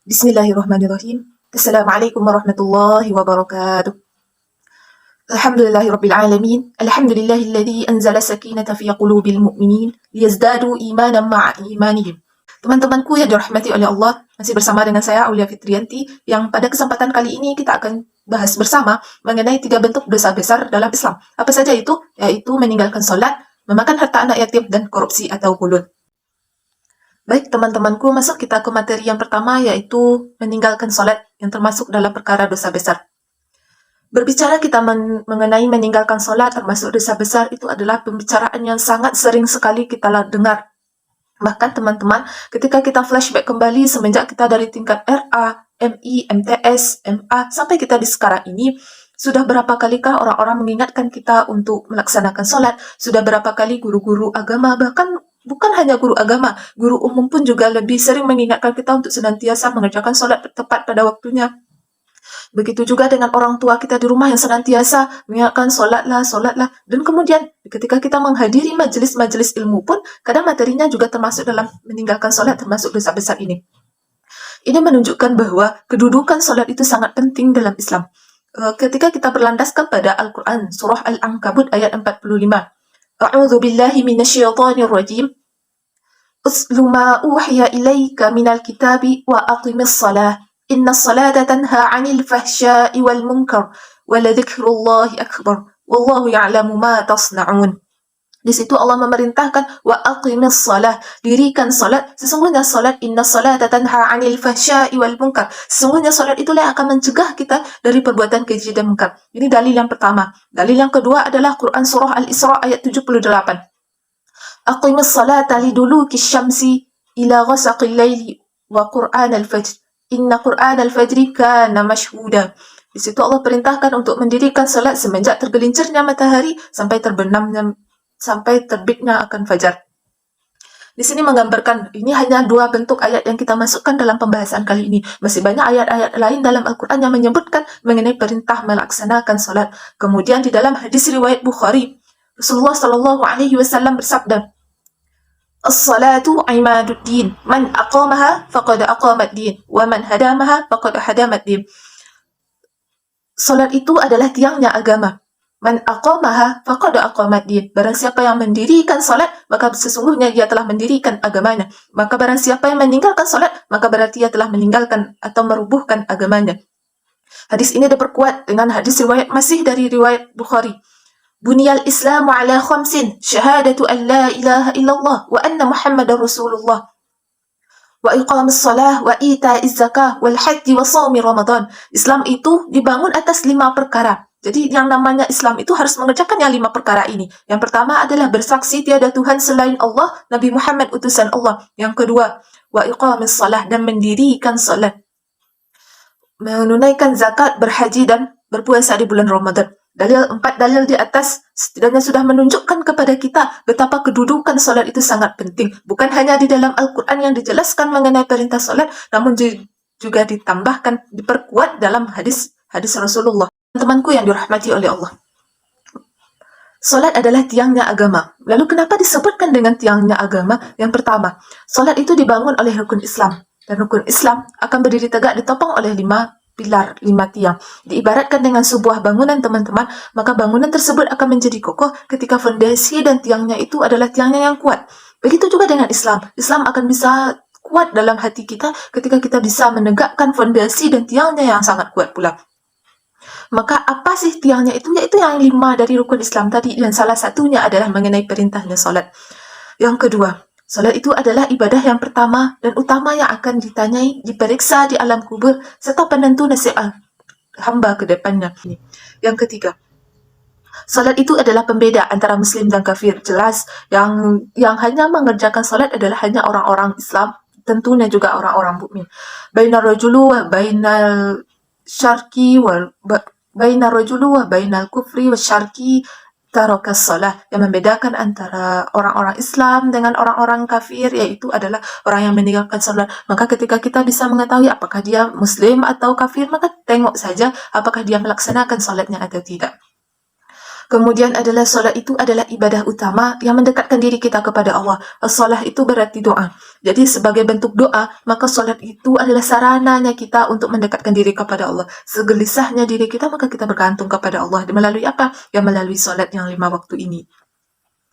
Bismillahirrahmanirrahim. Assalamualaikum warahmatullahi wabarakatuh. Alhamdulillahirabbil alamin. Alhamdulillahilladzi anzala sakinata fi qulubil mu'minin liyazdadu imanan ma'a imanihim. Teman-temanku yang dirahmati oleh Allah, masih bersama dengan saya Aulia Fitrianti yang pada kesempatan kali ini kita akan bahas bersama mengenai 3 bentuk dosa besar dalam Islam. Apa saja itu? Yaitu meninggalkan salat, memakan harta anak yatim dan korupsi atau ghulul. Baik teman-temanku, masuk kita ke materi yang pertama yaitu meninggalkan sholat yang termasuk dalam perkara dosa besar. Berbicara kita mengenai meninggalkan sholat termasuk dosa besar itu adalah pembicaraan yang sangat sering sekali kita dengar. Bahkan teman-teman, ketika kita flashback kembali semenjak kita dari tingkat RA, MI, MTS, MA, sampai kita di sekarang ini, sudah berapa kalikah orang-orang mengingatkan kita untuk melaksanakan sholat? Sudah berapa kali guru-guru agama, bahkan bukan hanya guru agama, guru umum pun juga lebih sering mengingatkan kita untuk senantiasa mengerjakan sholat tepat pada waktunya. Begitu juga dengan orang tua kita di rumah yang senantiasa mengingatkan sholatlah. Dan kemudian ketika kita menghadiri majelis-majelis ilmu pun, kadang materinya juga termasuk dalam meninggalkan sholat, termasuk dosa besar ini. Ini menunjukkan bahwa kedudukan sholat itu sangat penting dalam Islam. Ketika kita berlandaskan pada Al-Quran, surah Al-Ankabut ayat 45. A'udzu billahi minasyaitonir rajim. Uslu ma uhiya ilaika minal kitabi wa aqimis shalah. Innas salata tanha 'anil fahsya'i wal munkar wa ladzikrullahi akbar. Wallahu ya'lamu ma tasna'un. Di situ Allah memerintahkan wa aqimis shalah, dirikan salat. Sesungguhnya salat, inna salata tanha 'anil fahsya'i wal munkar. Sesungguhnya salat itulah yang akan mencegah kita dari perbuatan keji dan munkar. Ini dalil yang pertama. Dalil yang kedua adalah Quran surah Al-Isra ayat 78. Aqimis salata lidulukis syamsi ila ghasaqil laili wa Qur'an al-fajr. Inna Qur'an al-fajri kana mashhuda. Di situ Allah perintahkan untuk mendirikan salat semenjak tergelincirnya matahari sampai terbitnya akan fajar. Di sini menggambarkan, ini hanya 2 bentuk ayat yang kita masukkan dalam pembahasan kali ini. Masih banyak ayat-ayat lain dalam Al-Quran yang menyebutkan mengenai perintah melaksanakan salat. Kemudian di dalam hadis riwayat Bukhari, Rasulullah Shallallahu Alaihi Wasallam bersabda, As-salatu imaduddin, man aqamaha faqad aqamad-din, wa man hadamaha faqad hadamad-din. Salat itu adalah tiangnya agama. Man aqamaha faqad aqamad-din. Barang siapa yang mendirikan salat, maka sesungguhnya ia telah mendirikan agamanya. Maka barang siapa yang meninggalkan salat, maka berarti ia telah meninggalkan atau merubuhkan agamanya. Hadis ini diperkuat dengan hadis riwayat masih dari riwayat Bukhari. Buniyal Islamu ala khamsin, syahadatu an la ilaha illallah wa anna Muhammadar Rasulullah. Wa iqamis salah wa ita'iz zakah wal haji wa shaumi Ramadan. Islam itu dibangun atas 5 perkara. Jadi yang namanya Islam itu harus mengerjakan yang 5 perkara ini. Yang pertama adalah bersaksi tiada Tuhan selain Allah, Nabi Muhammad utusan Allah. Yang kedua, wa iqamis salah, dan mendirikan salat. Menunaikan zakat, berhaji dan berpuasa di bulan Ramadan. 4 dalil di atas setidaknya sudah menunjukkan kepada kita betapa kedudukan salat itu sangat penting. Bukan hanya di dalam Al-Quran yang dijelaskan mengenai perintah salat, namun juga ditambahkan, diperkuat dalam hadis Rasulullah. Temanku yang dirahmati oleh Allah. Salat adalah tiangnya agama. Lalu kenapa disebutkan dengan tiangnya agama? Yang pertama, salat itu dibangun oleh rukun Islam. Dan rukun Islam akan berdiri tegak ditopang oleh 5 pilar, 5 tiang. Diibaratkan dengan sebuah bangunan teman-teman, maka bangunan tersebut akan menjadi kokoh ketika fondasi dan tiangnya itu adalah tiangnya yang kuat. Begitu juga dengan Islam. Islam akan bisa kuat dalam hati kita ketika kita bisa menegakkan fondasi dan tiangnya yang sangat kuat pula. Maka apa sih tiangnya itu? Yaitu yang 5 dari rukun Islam tadi, dan salah satunya adalah mengenai perintahnya salat. Yang kedua, salat itu adalah ibadah yang pertama dan utama yang akan ditanyai, diperiksa di alam kubur, serta penentu nasib hamba ke depannya. Yang ketiga, salat itu adalah pembeda antara Muslim dan kafir. Jelas, yang hanya mengerjakan salat adalah hanya orang-orang Islam, tentunya juga orang-orang mukmin. Bainar rajulu wa bainal syarki wal bainar rajulu wa bainal kufri wa syarki tarakas salah, yang membedakan antara orang-orang Islam dengan orang-orang kafir yaitu adalah orang yang meninggalkan salat. Maka ketika kita bisa mengetahui apakah dia Muslim atau kafir, maka tengok saja apakah dia melaksanakan salatnya atau tidak. Kemudian adalah solat itu adalah ibadah utama yang mendekatkan diri kita kepada Allah. As-salah itu berarti doa. Jadi sebagai bentuk doa, maka solat itu adalah sarananya kita untuk mendekatkan diri kepada Allah. Segelisahnya diri kita, maka kita bergantung kepada Allah. Melalui apa? Ya melalui solat yang 5 waktu ini.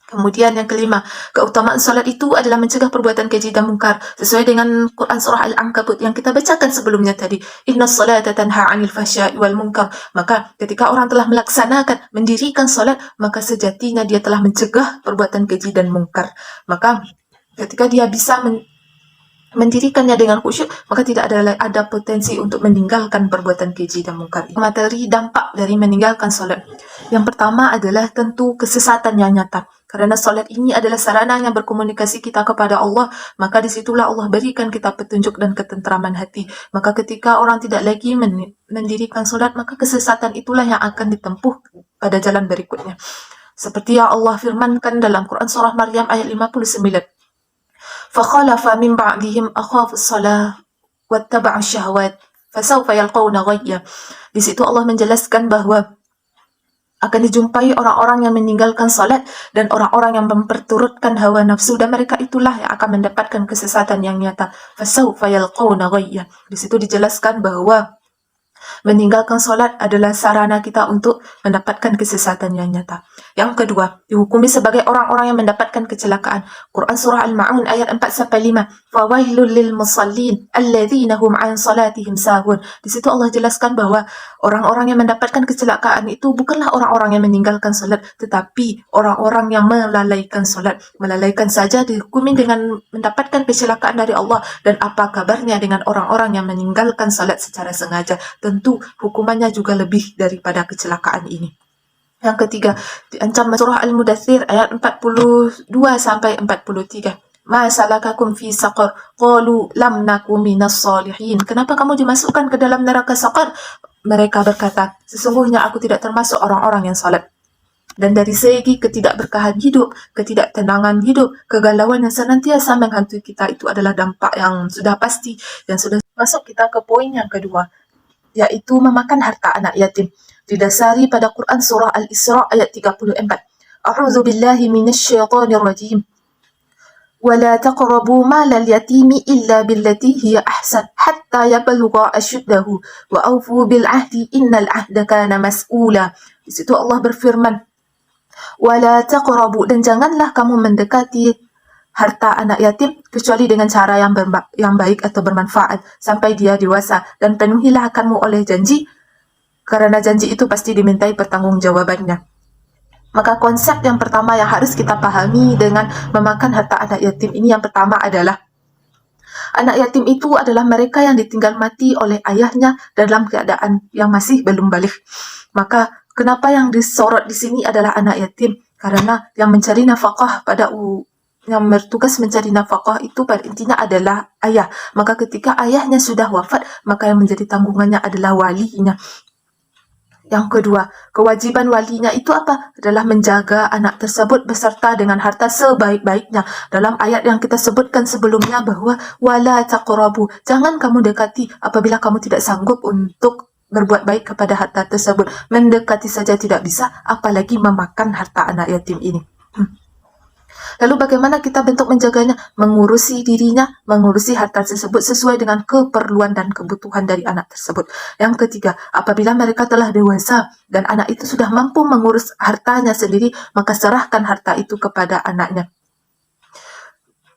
Kemudian yang kelima, keutamaan solat itu adalah mencegah perbuatan keji dan mungkar sesuai dengan Quran surah Al-Ankabut yang kita bacakan sebelumnya tadi. Inna salata tanha 'anil fahsya'i wal munkar. Maka ketika orang telah melaksanakan, mendirikan solat, maka sejatinya dia telah mencegah perbuatan keji dan mungkar. Maka ketika dia bisa mendirikannya dengan khusyuk, maka tidak ada potensi untuk meninggalkan perbuatan keji dan mungkar. Materi dampak dari meninggalkan solat. Yang pertama adalah tentu kesesatan yang nyata. Karena solat ini adalah sarana yang berkomunikasi kita kepada Allah, maka disitulah Allah berikan kita petunjuk dan ketentraman hati. Maka ketika orang tidak lagi mendirikan solat, maka kesesatan itulah yang akan ditempuh pada jalan berikutnya. Seperti yang Allah firmankan dalam Quran surah Maryam ayat 59. فَخَلَفَ مِنْ بَعْدِهِمْ أَخَافُوا الصَّلَاةَ وَاتَّبَعُوا الشَّهَوَاتِ فَسَوْفَ يَلْقَوْنَ غَيًّا. Di situ Allah menjelaskan bahwa akan dijumpai orang-orang yang meninggalkan salat dan orang-orang yang memperturutkan hawa nafsu, dan mereka itulah yang akan mendapatkan kesesatan yang nyata. فَسَوْفَ يَلْقَوْنَ غَيًّا. Di situ dijelaskan bahwa meninggalkan solat adalah sarana kita untuk mendapatkan kesesatan yang nyata. Yang kedua, dihukumi sebagai orang-orang yang mendapatkan kecelakaan. Quran surah Al-Ma'un ayat 4-5. Fawailul lil musallin alladzina hum 'an salatihim sahun. Di situ Allah jelaskan bahwa orang-orang yang mendapatkan kecelakaan itu bukanlah orang-orang yang meninggalkan solat, tetapi orang-orang yang melalaikan solat. Melalaikan saja dihukumi dengan mendapatkan kecelakaan dari Allah. Dan apa kabarnya dengan orang-orang yang meninggalkan solat secara sengaja? Tentu hukumannya juga lebih daripada kecelakaan ini. Yang ketiga, diancam surah Al-Mudaththir ayat 42-43. Ma salakakum fi saqar? Qalu lam naku minas salihin. Kenapa kamu dimasukkan ke dalam neraka saqar? Mereka berkata, sesungguhnya aku tidak termasuk orang-orang yang salat. Dan dari segi ketidakberkahan hidup, ketidaktenangan hidup, kegalauan yang senantiasa menghantui kita, itu adalah dampak yang sudah pasti, yang sudah masuk kita ke poin yang kedua, yaitu memakan harta anak yatim. Didasari pada Quran surah Al-Isra ayat 34. A'udzu billahi minasyaitonir rajim. ولا تقربوا مال اليتيم إلا بالتي هي أحسن حتى يبلغ أشده وأوفوا بالعهد إن العهد كان مسؤولا. Di situ Allah berfirman, ولا تقربوا, dan janganlah kamu mendekati harta anak yatim kecuali dengan cara yang baik atau bermanfaat sampai dia dewasa, dan penuhilah akanmu oleh janji, karena janji itu pasti dimintai pertanggungjawabannya. Maka konsep yang pertama yang harus kita pahami dengan memakan harta anak yatim ini, yang pertama adalah anak yatim itu adalah mereka yang ditinggal mati oleh ayahnya dalam keadaan yang masih belum balik. Maka kenapa yang disorot di sini adalah anak yatim? Karena yang mencari nafkah yang bertugas mencari nafkah itu pada intinya adalah ayah. Maka ketika ayahnya sudah wafat, maka yang menjadi tanggungannya adalah walinya. Yang kedua, kewajiban walinya itu apa? Adalah menjaga anak tersebut beserta dengan harta sebaik-baiknya. Dalam ayat yang kita sebutkan sebelumnya bahwa wala taqrabu, jangan kamu dekati apabila kamu tidak sanggup untuk berbuat baik kepada harta tersebut. Mendekati saja tidak bisa, apalagi memakan harta anak yatim ini. Lalu bagaimana kita bentuk menjaganya? Mengurusi dirinya, mengurusi harta tersebut sesuai dengan keperluan dan kebutuhan dari anak tersebut. Yang ketiga, apabila mereka telah dewasa dan anak itu sudah mampu mengurus hartanya sendiri, maka serahkan harta itu kepada anaknya.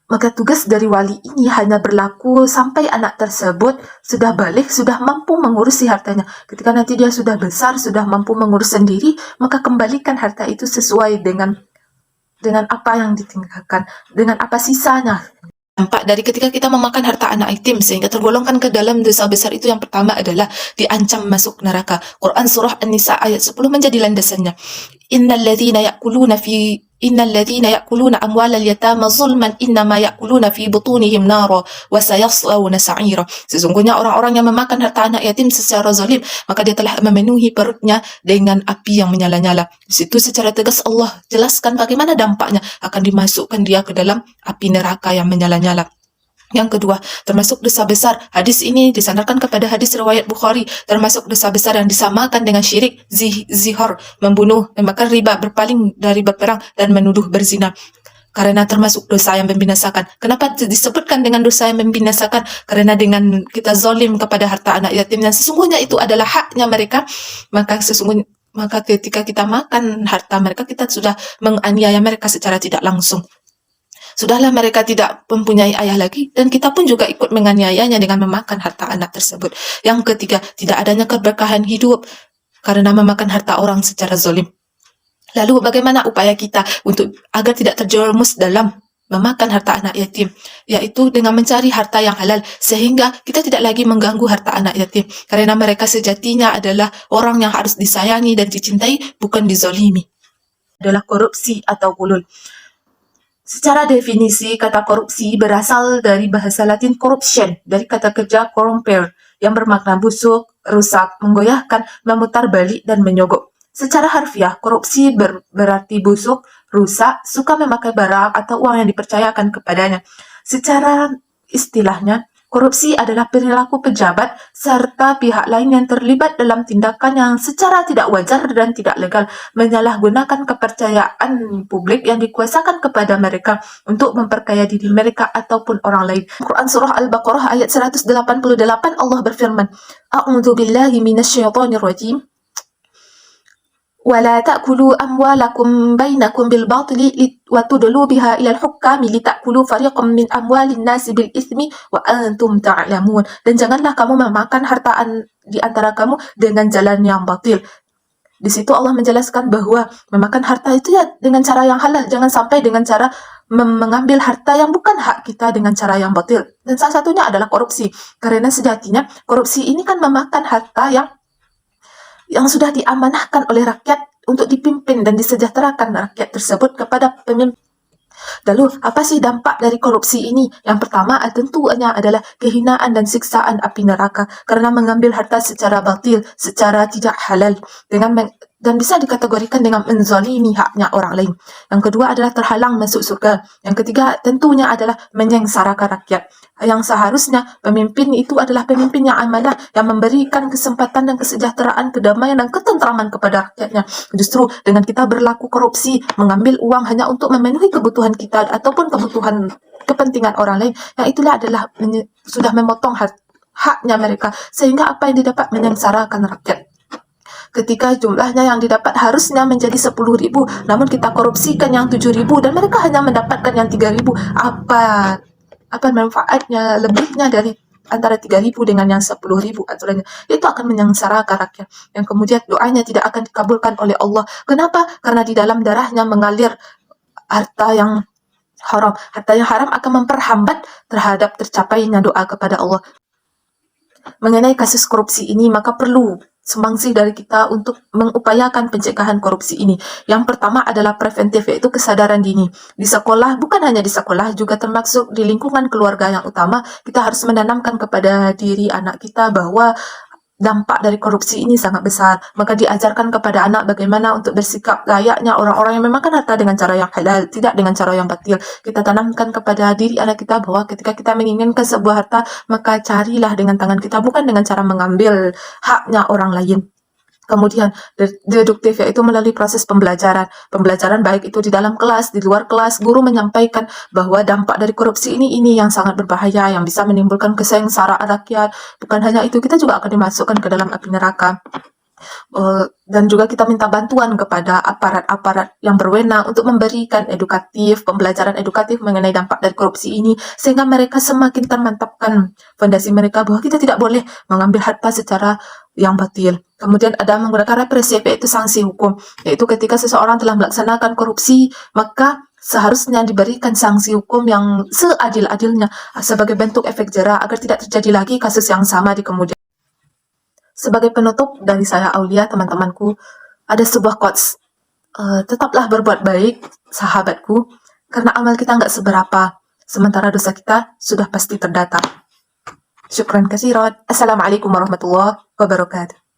Maka tugas dari wali ini hanya berlaku sampai anak tersebut sudah balik, sudah mampu mengurusi hartanya. Ketika nanti dia sudah besar, sudah mampu mengurus sendiri, maka kembalikan harta itu sesuai dengan apa yang ditinggalkan, dengan apa sisanya. Dampak dari ketika kita memakan harta anak yatim sehingga tergolongkan ke dalam dosa besar itu, yang pertama adalah diancam masuk neraka. Quran surah An-Nisa ayat 10 menjadi landasannya. Innal ladzina ya'kuluna amwalal yatama zulman innama ya'kuluna fi butunihim nara wa sayaslawna sa'ira. Sesungguhnya orang-orang yang memakan harta anak yatim secara zalim, maka dia telah memenuhi perutnya dengan api yang menyala-nyala. Di situ secara tegas Allah jelaskan bagaimana dampaknya, akan dimasukkan dia ke dalam api neraka yang menyala-nyala. Yang kedua, termasuk dosa besar. Hadis ini disandarkan kepada hadis riwayat Bukhari, termasuk dosa besar yang disamakan dengan syirik, zihar, membunuh, memakan riba, berpaling dari berperang, dan menuduh berzina. Karena termasuk dosa yang membinasakan. Kenapa disebutkan dengan dosa yang membinasakan? Karena dengan kita zalim kepada harta anak yatim yang sesungguhnya itu adalah haknya mereka, maka ketika kita makan harta mereka, kita sudah menganiaya mereka secara tidak langsung. Sudahlah mereka tidak mempunyai ayah lagi, dan kita pun juga ikut menganiayanya dengan memakan harta anak tersebut. Yang ketiga, tidak adanya keberkahan hidup karena memakan harta orang secara zalim. Lalu bagaimana upaya kita untuk agar tidak terjerumus dalam memakan harta anak yatim? Yaitu dengan mencari harta yang halal, sehingga kita tidak lagi mengganggu harta anak yatim. Karena mereka sejatinya adalah orang yang harus disayangi dan dicintai, bukan dizalimi. Adalah korupsi atau gulul. Secara definisi, kata korupsi berasal dari bahasa Latin corruption, dari kata kerja corrompere, yang bermakna busuk, rusak, menggoyahkan, memutar balik, dan menyogok. Secara harfiah, korupsi berarti busuk, rusak, suka memakai barang atau uang yang dipercayakan kepadanya. Secara istilahnya, korupsi adalah perilaku pejabat serta pihak lain yang terlibat dalam tindakan yang secara tidak wajar dan tidak legal, menyalahgunakan kepercayaan publik yang dikuasakan kepada mereka untuk memperkaya diri mereka ataupun orang lain. Quran Surah Al-Baqarah ayat 188 Allah berfirman, A'udzu billahi minasyaitonir rajim. ولا تأكلوا أموالكم بينكم بالباطل وتدلوا بها إلى الحكام لتأكلوا فريقا من أموال الناس بالإثم وأنتم تعلمون. Dan janganlah kamu memakan harta di antara kamu dengan jalan yang batil. Di situ Allah menjelaskan bahwa memakan harta itu ya dengan cara yang halal, jangan sampai dengan cara mengambil harta yang bukan hak kita dengan cara yang batil. Dan salah satunya adalah korupsi. Karena sejatinya korupsi ini kan memakan harta yang sudah diamanahkan oleh rakyat untuk dipimpin dan disejahterakan rakyat tersebut kepada pemimpin. Lalu, apa sih dampak dari korupsi ini? Yang pertama tentunya adalah kehinaan dan siksaan api neraka karena mengambil harta secara batil, secara tidak halal, dan bisa dikategorikan dengan menzalimi haknya orang lain. Yang kedua adalah terhalang masuk surga. Yang ketiga tentunya adalah menyengsarakan rakyat. Yang seharusnya pemimpin itu adalah pemimpin yang amanah, yang memberikan kesempatan dan kesejahteraan, kedamaian dan ketentraman kepada rakyatnya. Justru dengan kita berlaku korupsi, mengambil uang hanya untuk memenuhi kebutuhan kita ataupun kepentingan orang lain, yang itulah adalah sudah memotong haknya mereka, sehingga apa yang didapat menyengsarakan rakyat. Ketika jumlahnya yang didapat harusnya menjadi 10.000, namun kita korupsikan yang 7.000 dan mereka hanya mendapatkan yang 3.000. Apa manfaatnya lebihnya dari antara 3.000 dengan yang 10.000 aturannya? Itu akan menyengsarakan rakyat, yang kemudian doanya tidak akan dikabulkan oleh Allah. Kenapa? Karena di dalam darahnya mengalir harta yang haram. Harta yang haram akan memperhambat terhadap tercapainya doa kepada Allah. Mengenai kasus korupsi ini, maka perlu sumbangsih dari kita untuk mengupayakan pencegahan korupsi ini. Yang pertama adalah preventif, yaitu kesadaran dini. Di sekolah, bukan hanya di sekolah, juga termasuk di lingkungan keluarga yang utama, kita harus menanamkan kepada diri anak kita bahwa dampak dari korupsi ini sangat besar. Maka diajarkan kepada anak bagaimana untuk bersikap layaknya orang-orang yang memakan harta dengan cara yang halal, tidak dengan cara yang batil. Kita tanamkan kepada diri anak kita bahwa ketika kita menginginkan sebuah harta, maka carilah dengan tangan kita, bukan dengan cara mengambil haknya orang lain. Kemudian deduktif, yaitu melalui proses pembelajaran. Pembelajaran baik itu di dalam kelas, di luar kelas, guru menyampaikan bahwa dampak dari korupsi ini yang sangat berbahaya, yang bisa menimbulkan kesengsaraan rakyat. Bukan hanya itu, kita juga akan dimasukkan ke dalam api neraka. Dan juga kita minta bantuan kepada aparat-aparat yang berwenang untuk memberikan pembelajaran edukatif mengenai dampak dari korupsi ini, sehingga mereka semakin termantapkan fondasi mereka bahwa kita tidak boleh mengambil harta secara yang batil. Kemudian ada menggunakan represif, yaitu sanksi hukum, yaitu ketika seseorang telah melaksanakan korupsi, maka seharusnya diberikan sanksi hukum yang seadil-adilnya sebagai bentuk efek jera agar tidak terjadi lagi kasus yang sama di kemudian. Sebagai penutup dari saya Aulia, teman-temanku, ada sebuah quotes, tetaplah berbuat baik, sahabatku, karena amal kita nggak seberapa, sementara dosa kita sudah pasti terdata. Syukran kasiran. Assalamualaikum warahmatullahi wabarakatuh.